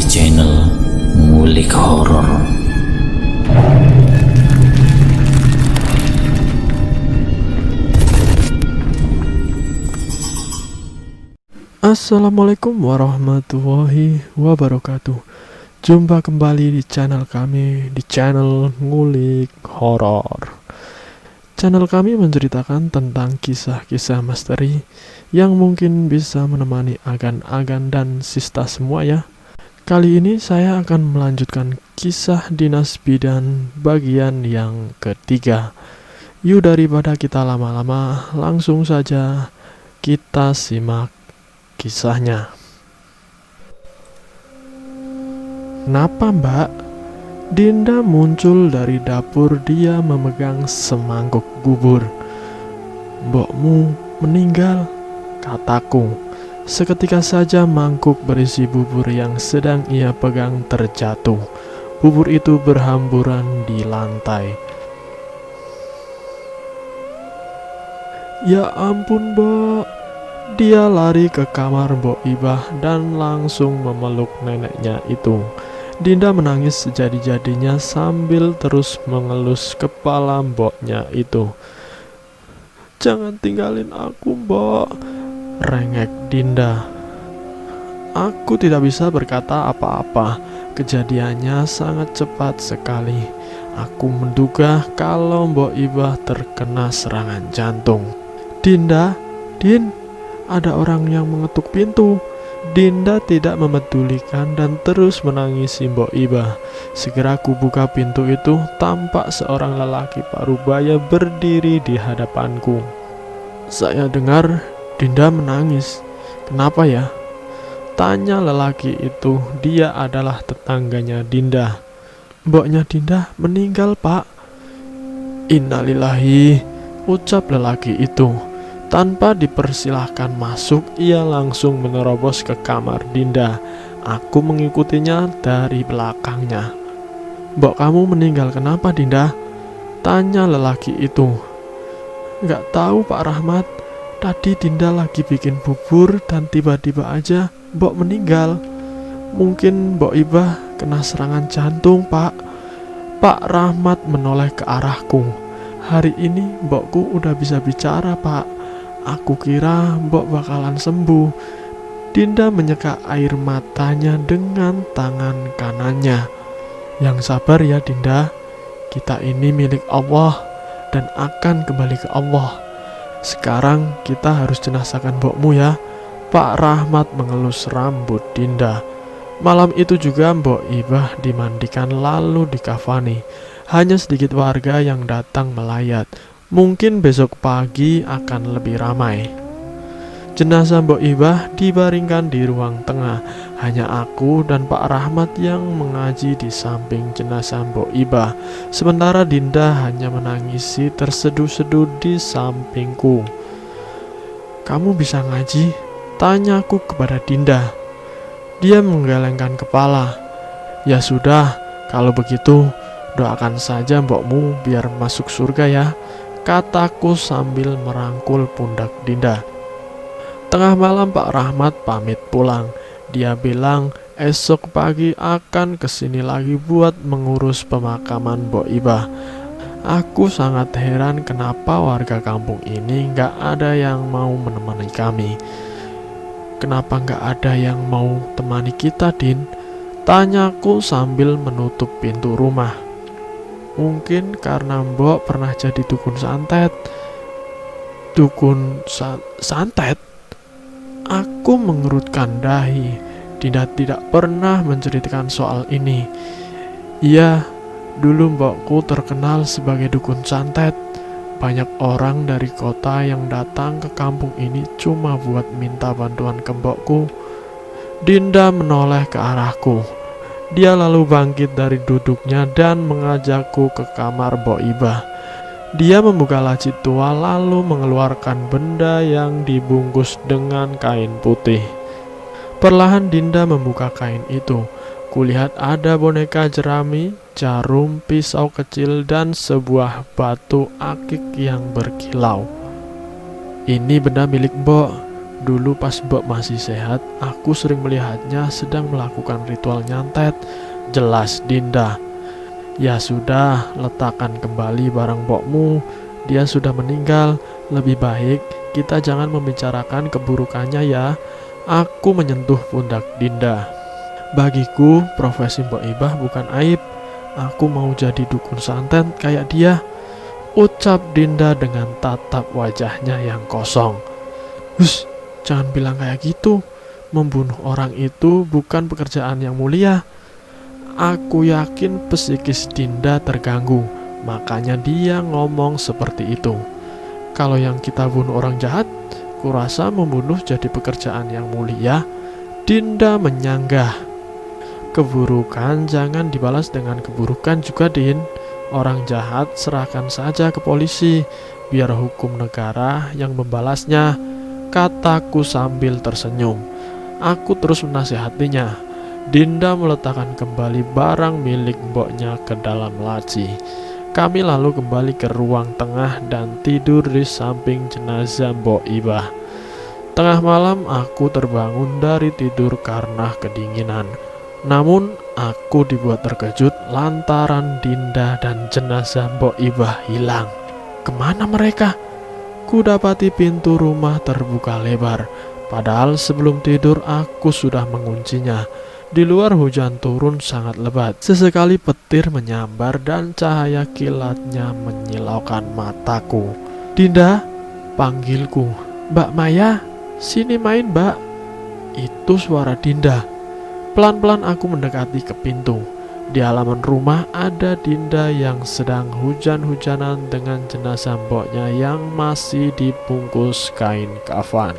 channel Ngulik Horor. Assalamualaikum warahmatullahi wabarakatuh. Jumpa kembali di channel kami, di channel Ngulik Horor. Channel kami menceritakan tentang kisah-kisah misteri yang mungkin bisa menemani agan-agan dan sista semua ya. Kali ini saya akan melanjutkan kisah Dinas Bidan bagian yang ketiga. Yuk daripada kita lama-lama, langsung saja kita simak kisahnya. Kenapa Mbak? Dinda muncul dari dapur, dia memegang semangkuk bubur. Mbokmu meninggal, kataku. Seketika saja mangkuk berisi bubur yang sedang ia pegang terjatuh. Bubur itu berhamburan di lantai. Ya ampun Mbok. Dia lari ke kamar Mbok Ibah dan langsung memeluk neneknya itu. Dinda menangis sejadi-jadinya sambil terus mengelus kepala mboknya itu. Jangan tinggalin aku Mbok, rengek Dinda. Aku tidak bisa berkata apa-apa. Kejadiannya sangat cepat sekali. Aku menduga kalau Mbok Ibah terkena serangan jantung. Dinda, Din, ada orang yang mengetuk pintu. Dinda tidak memedulikan dan terus menangisi Mbok Ibah. Segera ku buka pintu itu, tampak seorang lelaki parubaya berdiri di hadapanku. Saya dengar Dinda menangis. Kenapa ya? Tanya lelaki itu. Dia adalah tetangganya Dinda. Mboknya Dinda meninggal Pak. Innalillahi, ucap lelaki itu. Tanpa dipersilahkan masuk, ia langsung menerobos ke kamar Dinda. Aku mengikutinya dari belakangnya. Mbok kamu meninggal kenapa Dinda? Tanya lelaki itu. Gak tahu Pak Rahmat. Tadi Dinda lagi bikin bubur dan tiba-tiba aja Mbok meninggal. Mungkin Mbok Ibah kena serangan jantung Pak. Pak Rahmat menoleh ke arahku. Hari ini mbokku udah bisa bicara Pak. Aku kira Mbok bakalan sembuh. Dinda menyeka air matanya dengan tangan kanannya. Yang sabar ya Dinda. Kita ini milik Allah dan akan kembali ke Allah. Sekarang kita harus jenazahkan mbokmu ya. Pak Rahmat mengelus rambut Dinda. Malam itu juga Mbok Ibah dimandikan lalu dikafani. Hanya sedikit warga yang datang melayat. Mungkin besok pagi akan lebih ramai. Jenazah Mbok Ibah dibaringkan di ruang tengah. Hanya aku dan Pak Rahmat yang mengaji di samping jenazah Mbok Ibah. Sementara Dinda hanya menangisi terseduh-seduh di sampingku. Kamu bisa ngaji? Tanyaku kepada Dinda. Dia menggelengkan kepala. Ya sudah, kalau begitu doakan saja mbokmu biar masuk surga ya, kataku sambil merangkul pundak Dinda. Tengah malam Pak Rahmat pamit pulang. Dia bilang esok pagi akan kesini lagi buat mengurus pemakaman Mbok Ibah. Aku sangat heran kenapa warga kampung ini gak ada yang mau menemani kami. Kenapa gak ada yang mau temani kita Din? Tanyaku sambil menutup pintu rumah. Mungkin karena Mbok pernah jadi dukun santet. Dukun santet? Aku mengerutkan dahi. Dinda tidak pernah menceritakan soal ini. Iya, dulu mbokku terkenal sebagai dukun santet. Banyak orang dari kota yang datang ke kampung ini cuma buat minta bantuan ke mbokku. Dinda menoleh ke arahku. Dia lalu bangkit dari duduknya dan mengajakku ke kamar Mbok Ibah. Dia membuka laci tua lalu mengeluarkan benda yang dibungkus dengan kain putih. Perlahan Dinda membuka kain itu. Kulihat ada boneka jerami, jarum, pisau kecil, dan sebuah batu akik yang berkilau. Ini benda milik Mbok. Dulu pas Mbok masih sehat, aku sering melihatnya sedang melakukan ritual nyantet. Jelas Dinda. Ya sudah, letakkan kembali barang Mbokmu. Dia sudah meninggal. Lebih baik kita jangan membicarakan keburukannya ya. Aku menyentuh pundak Dinda. Bagiku, profesi Mbok Ibah bukan aib. Aku mau jadi dukun santet kayak dia, ucap Dinda dengan tatap wajahnya yang kosong. Hus, jangan bilang kayak gitu. Membunuh orang itu bukan pekerjaan yang mulia. Aku yakin psikis Dinda terganggu, makanya dia ngomong seperti itu. Kalau yang kita bunuh orang jahat, kurasa membunuh jadi pekerjaan yang mulia. Dinda menyanggah. Keburukan jangan dibalas dengan keburukan juga, Din. Orang jahat serahkan saja ke polisi, biar hukum negara yang membalasnya, kataku sambil tersenyum. Aku terus menasihatinya. Dinda meletakkan kembali barang milik Mboknya ke dalam laci. Kami lalu kembali ke ruang tengah dan tidur di samping jenazah Mbok Ibah. Tengah malam aku terbangun dari tidur karena kedinginan. Namun aku dibuat terkejut lantaran Dinda dan jenazah Mbok Ibah hilang. Kemana mereka? Kudapati pintu rumah terbuka lebar. Padahal sebelum tidur aku sudah menguncinya. Di luar hujan turun sangat lebat. Sesekali petir menyambar dan cahaya kilatnya menyilaukan mataku. Dinda, panggilku. Mbak Maya, sini main Mbak. Itu suara Dinda. Pelan-pelan aku mendekati ke pintu. Di halaman rumah ada Dinda yang sedang hujan-hujanan dengan jenazah Mboknya yang masih dibungkus kain kafan.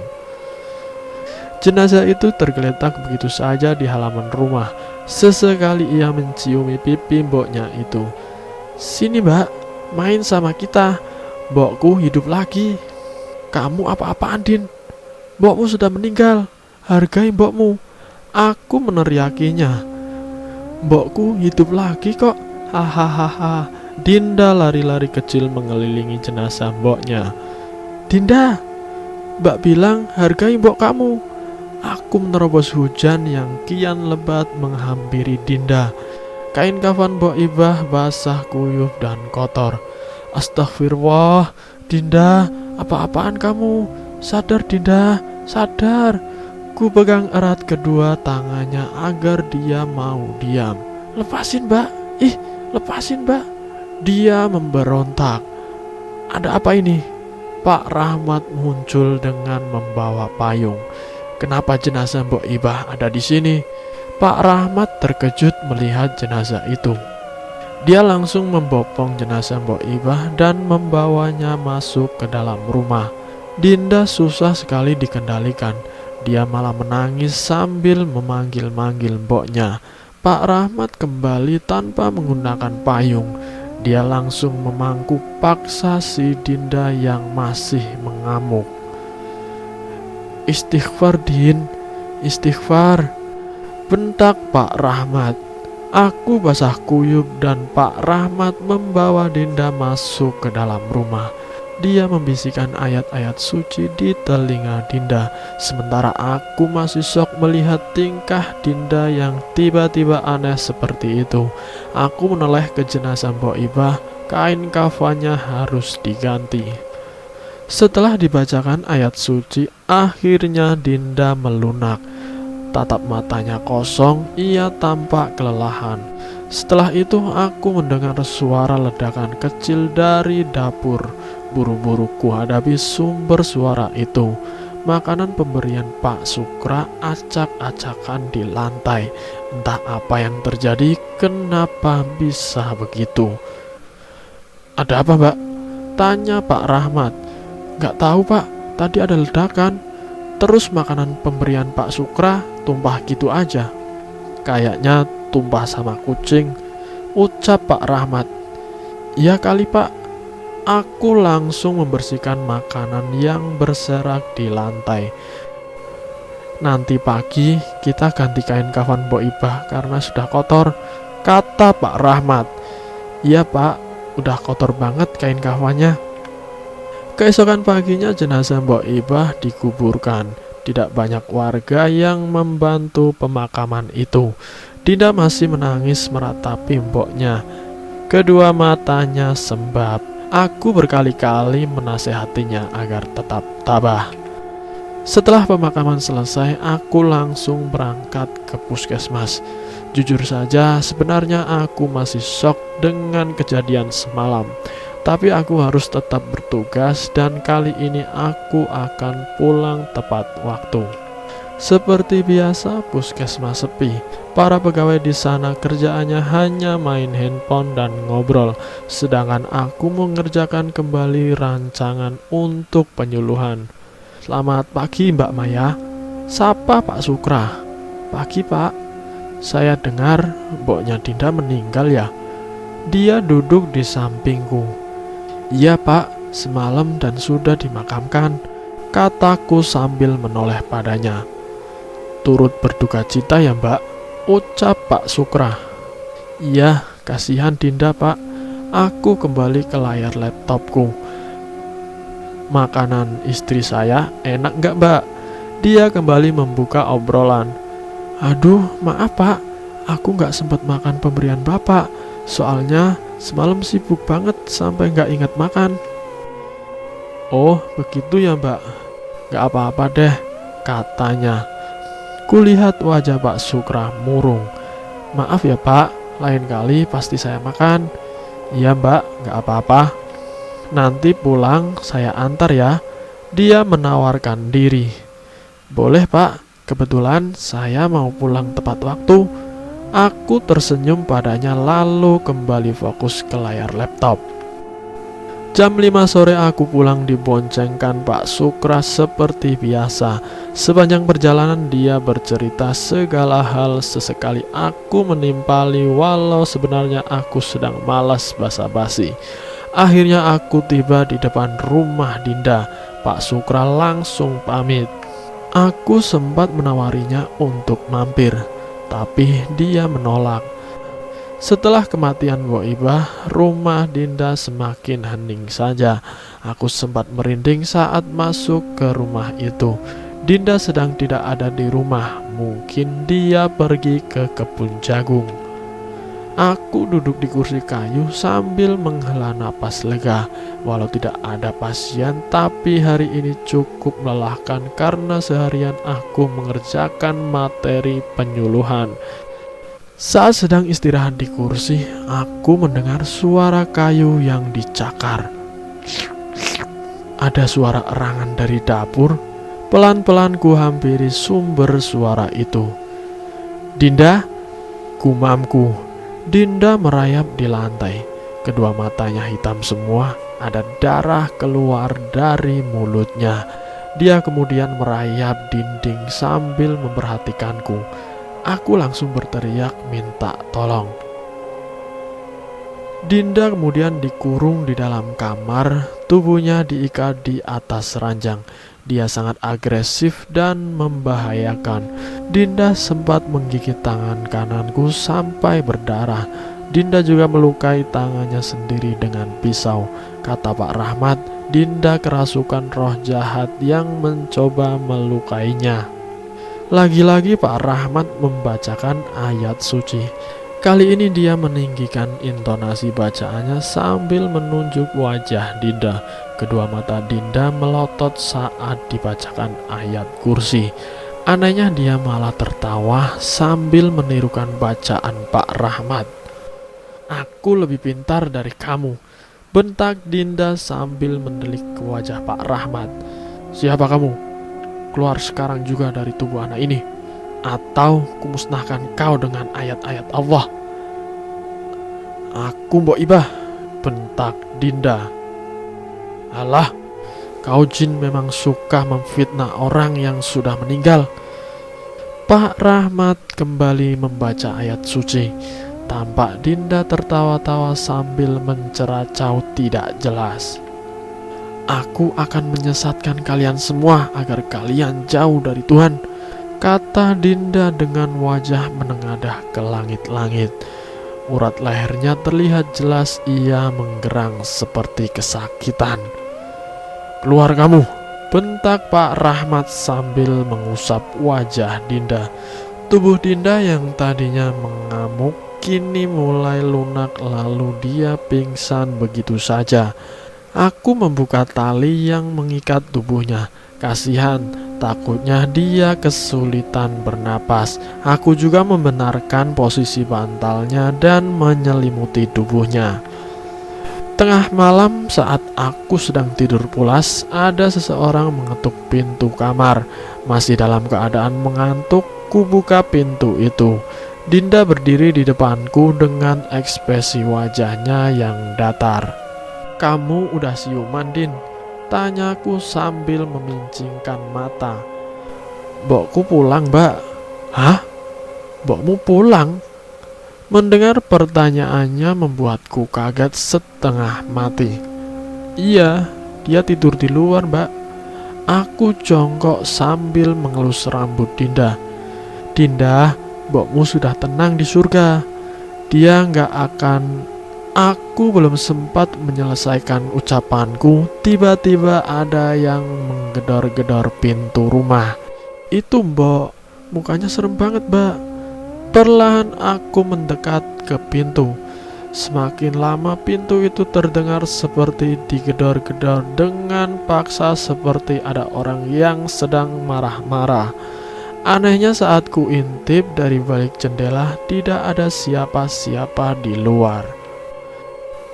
Jenazah itu tergeletak begitu saja di halaman rumah. Sesekali ia menciumi pipi Mboknya itu. Sini Mbak, main sama kita. Mbokku hidup lagi. Kamu apa-apaan Din? Mbokmu sudah meninggal. Hargai Mbokmu. Aku meneriakinya. Mbokku hidup lagi kok. Hahaha. Dinda lari-lari kecil mengelilingi jenazah Mboknya. Dinda, Mbak bilang hargai Mbok kamu. Aku menerobos hujan yang kian lebat menghampiri Dinda. Kain kafan Mbok Ibah basah kuyup dan kotor. Astagfirullah, Dinda, apa-apaan kamu? Sadar Dinda, sadar. Ku pegang erat kedua tangannya agar dia mau diam. Lepasin Mbak, lepasin Mbak. Dia memberontak. Ada apa ini? Pak Rahmat muncul dengan membawa payung. Kenapa jenazah Mbok Ibah ada di sini? Pak Rahmat terkejut melihat jenazah itu. Dia langsung membopong jenazah Mbok Ibah dan membawanya masuk ke dalam rumah. Dinda susah sekali dikendalikan. Dia malah menangis sambil memanggil-manggil Mboknya. Pak Rahmat kembali tanpa menggunakan payung. Dia langsung memangku paksa si Dinda yang masih mengamuk. Istighfar Din, istighfar, bentak Pak Rahmat. Aku basah kuyup dan Pak Rahmat membawa Dinda masuk ke dalam rumah. Dia membisikkan ayat-ayat suci di telinga Dinda. Sementara aku masih syok melihat tingkah Dinda yang tiba-tiba aneh seperti itu. Aku menoleh ke jenazah Mbok Ibah. Kain kafannya harus diganti. Setelah dibacakan ayat suci, akhirnya Dinda melunak. Tatap matanya kosong, ia tampak kelelahan. Setelah itu aku mendengar suara ledakan kecil dari dapur. Buru-buru ku hadapi sumber suara itu. Makanan pemberian Pak Sukra acak-acakan di lantai. Entah apa yang terjadi, kenapa bisa begitu? Ada apa Mbak? Tanya Pak Rahmat. Gak tahu Pak, tadi ada ledakan. Terus makanan pemberian Pak Sukra tumpah gitu aja. Kayaknya tumpah sama kucing, ucap Pak Rahmat. Iya kali Pak. Aku langsung membersihkan makanan yang berserak di lantai. Nanti pagi kita ganti kain kafan Mbok Ibah karena sudah kotor, kata Pak Rahmat. Iya Pak, udah kotor banget kain kafannya. Keesokan paginya jenazah Mbok Ibah dikuburkan. Tidak banyak warga yang membantu pemakaman itu. Dinda masih menangis meratapi mboknya. Kedua matanya sembab. Aku berkali-kali menasehatinya agar tetap tabah. Setelah pemakaman selesai, aku langsung berangkat ke puskesmas. Jujur saja, sebenarnya aku masih shock dengan kejadian semalam. Tapi aku harus tetap bertugas dan kali ini aku akan pulang tepat waktu. Seperti biasa, puskesmas sepi. Para pegawai di sana kerjaannya hanya main handphone dan ngobrol, sedangkan aku mengerjakan kembali rancangan untuk penyuluhan. Selamat pagi Mbak Maya. Sapa Pak Sukra. Pagi Pak. Saya dengar mboknya Dinda meninggal ya. Dia duduk di sampingku. Iya Pak, semalam dan sudah dimakamkan, kataku sambil menoleh padanya. Turut berduka cita ya Mbak, ucap Pak Sukra. Iya, kasihan Dinda Pak. Aku kembali ke layar laptopku. Makanan istri saya enak gak Mbak? Dia kembali membuka obrolan. Aduh, maaf Pak, aku gak sempat makan pemberian Bapak. Soalnya semalam sibuk banget sampai gak ingat makan. Oh, begitu ya Mbak. Gak apa-apa deh, katanya. Kulihat wajah Pak Sukra murung. Maaf ya Pak, lain kali pasti saya makan. Iya Mbak, gak apa-apa. Nanti pulang saya antar ya. Dia menawarkan diri. Boleh Pak, kebetulan saya mau pulang tepat waktu. Aku tersenyum padanya lalu kembali fokus ke layar laptop. Jam 5 sore aku pulang diboncengkan Pak Sukra seperti biasa. Sepanjang perjalanan dia bercerita segala hal, sesekali aku menimpali walau sebenarnya aku sedang malas basa-basi. Akhirnya aku tiba di depan rumah Dinda. Pak Sukra langsung pamit. Aku sempat menawarinya untuk mampir, tapi dia menolak. Setelah kematian Boibah, rumah Dinda semakin hening saja. Aku sempat merinding saat masuk ke rumah itu. Dinda sedang tidak ada di rumah, mungkin dia pergi ke kebun jagung. Aku duduk di kursi kayu sambil menghela napas lega. Walau tidak ada pasien, tapi hari ini cukup melelahkan karena seharian aku mengerjakan materi penyuluhan. Saat sedang istirahat di kursi, aku mendengar suara kayu yang dicakar. Ada suara erangan dari dapur. Pelan-pelan ku hampiri sumber suara itu. Dinda, gumamku. Dinda merayap di lantai. Kedua matanya hitam semua, ada darah keluar dari mulutnya. Dia kemudian merayap dinding sambil memperhatikanku. Aku langsung berteriak minta tolong. Dinda kemudian dikurung di dalam kamar, tubuhnya diikat di atas ranjang. Dia sangat agresif dan membahayakan. Dinda sempat menggigit tangan kananku sampai berdarah. Dinda juga melukai tangannya sendiri dengan pisau. Kata Pak Rahmat, Dinda kerasukan roh jahat yang mencoba melukainya. Lagi-lagi Pak Rahmat membacakan ayat suci. Kali ini dia meninggikan intonasi bacaannya sambil menunjuk wajah Dinda. Kedua mata Dinda melotot saat dibacakan ayat kursi. Anehnya dia malah tertawa sambil menirukan bacaan Pak Rahmat. Aku lebih pintar dari kamu, bentak Dinda sambil mendelik ke wajah Pak Rahmat. Siapa kamu? Keluar sekarang juga dari tubuh anak ini, atau kumusnahkan kau dengan ayat-ayat Allah. Aku Mbok Ibah, bentak Dinda. Alah, kau jin memang suka memfitnah orang yang sudah meninggal. Pak Rahmat kembali membaca ayat suci. Tampak Dinda tertawa-tawa sambil menceracau tidak jelas. Aku akan menyesatkan kalian semua agar kalian jauh dari Tuhan, kata Dinda dengan wajah menengadah ke langit-langit. Urat lehernya terlihat jelas, ia menggerang seperti kesakitan. Keluar kamu, bentak Pak Rahmat sambil mengusap wajah Dinda. Tubuh Dinda yang tadinya mengamuk kini mulai lunak, lalu dia pingsan begitu saja. Aku membuka tali yang mengikat tubuhnya. Kasihan, takutnya dia kesulitan bernapas. Aku juga membenarkan posisi bantalnya dan menyelimuti tubuhnya. Tengah malam saat aku sedang tidur pulas, ada seseorang mengetuk pintu kamar. Masih dalam keadaan mengantuk, ku buka pintu itu. Dinda berdiri di depanku dengan ekspresi wajahnya yang datar. "Kamu udah siuman, Din?" tanyaku sambil memincingkan mata. "Mbokku pulang, Mbak." "Hah? Mbokmu pulang?" Mendengar pertanyaannya membuatku kaget setengah mati. "Iya, dia tidur di luar, Mbak." Aku jongkok sambil mengelus rambut Dinda. "Dinda, mbokmu sudah tenang di surga. Dia nggak akan..." Aku belum sempat menyelesaikan ucapanku, tiba-tiba ada yang menggedor-gedor pintu rumah. "Itu Mbok, mukanya serem banget, Mbak." Perlahan aku mendekat ke pintu. Semakin lama pintu itu terdengar seperti digedor-gedor dengan paksa, seperti ada orang yang sedang marah-marah. Anehnya saat ku intip dari balik jendela tidak ada siapa-siapa di luar.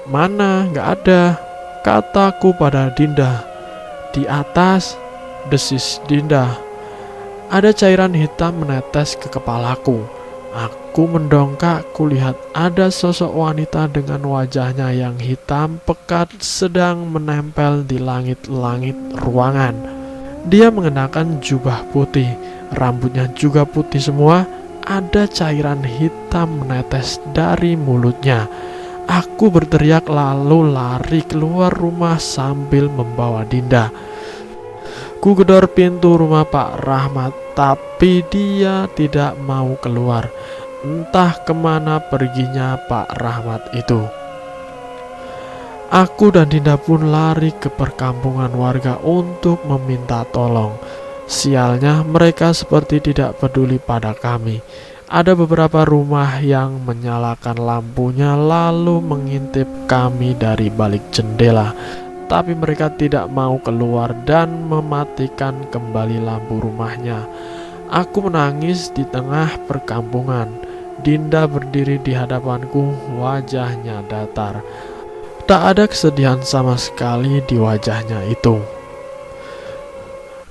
"Mana? Gak ada," kataku pada Dinda. "Di atas," desis Dinda. Ada cairan hitam menetes ke kepalaku. Aku mendongak, kulihat ada sosok wanita dengan wajahnya yang hitam pekat sedang menempel di langit-langit ruangan. Dia mengenakan jubah putih, rambutnya juga putih semua, ada cairan hitam menetes dari mulutnya. Aku berteriak lalu lari keluar rumah sambil membawa Dinda. Ku gedor pintu rumah Pak Rahmat, tapi dia tidak mau keluar. Entah kemana perginya Pak Rahmat itu. Aku dan Dinda pun lari ke perkampungan warga untuk meminta tolong. Sialnya, mereka seperti tidak peduli pada kami. Ada beberapa rumah yang menyalakan lampunya lalu mengintip kami dari balik jendela. Tapi mereka tidak mau keluar dan mematikan kembali lampu rumahnya. Aku menangis di tengah perkampungan. Dinda berdiri di hadapanku, wajahnya datar. Tak ada kesedihan sama sekali di wajahnya itu.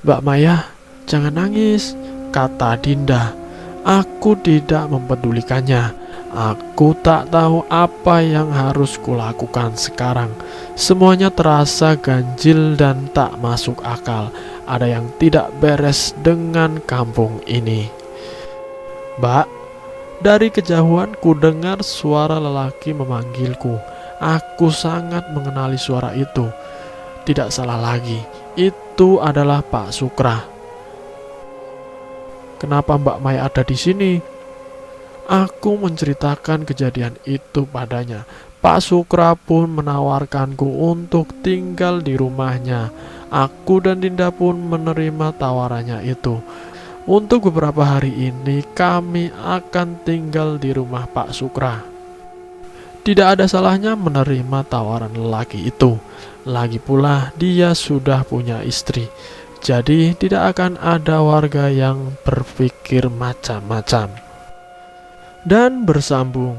"Mbak Maya, jangan nangis," kata Dinda. Aku tidak mempedulikannya. Aku tak tahu apa yang harus kulakukan sekarang. Semuanya terasa ganjil dan tak masuk akal. Ada yang tidak beres dengan kampung ini. "Mbak," dari kejauhan ku dengar suara lelaki memanggilku. Aku sangat mengenali suara itu. Tidak salah lagi, itu adalah Pak Sukra. "Kenapa Mbak Maya ada di sini?" Aku menceritakan kejadian itu padanya. Pak Sukra pun menawarkanku untuk tinggal di rumahnya. Aku dan Dinda pun menerima tawarannya itu. Untuk beberapa hari ini kami akan tinggal di rumah Pak Sukra. Tidak ada salahnya menerima tawaran lelaki itu. Lagi pula dia sudah punya istri. Jadi tidak akan ada warga yang berpikir macam-macam. Dan bersambung.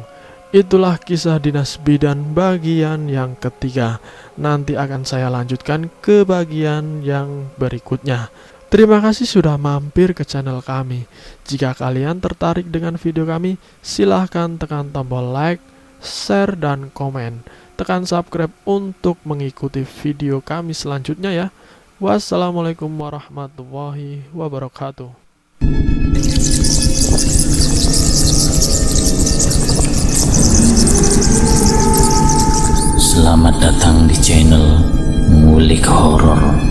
Itulah kisah Dinas Bidan bagian yang ketiga. Nanti akan saya lanjutkan ke bagian yang berikutnya. Terima kasih sudah mampir ke channel kami. Jika kalian tertarik dengan video kami, silahkan tekan tombol like, share, dan komen. Tekan subscribe untuk mengikuti video kami selanjutnya ya. Wassalamualaikum warahmatullahi wabarakatuh. Selamat datang di channel Ngulik Horor.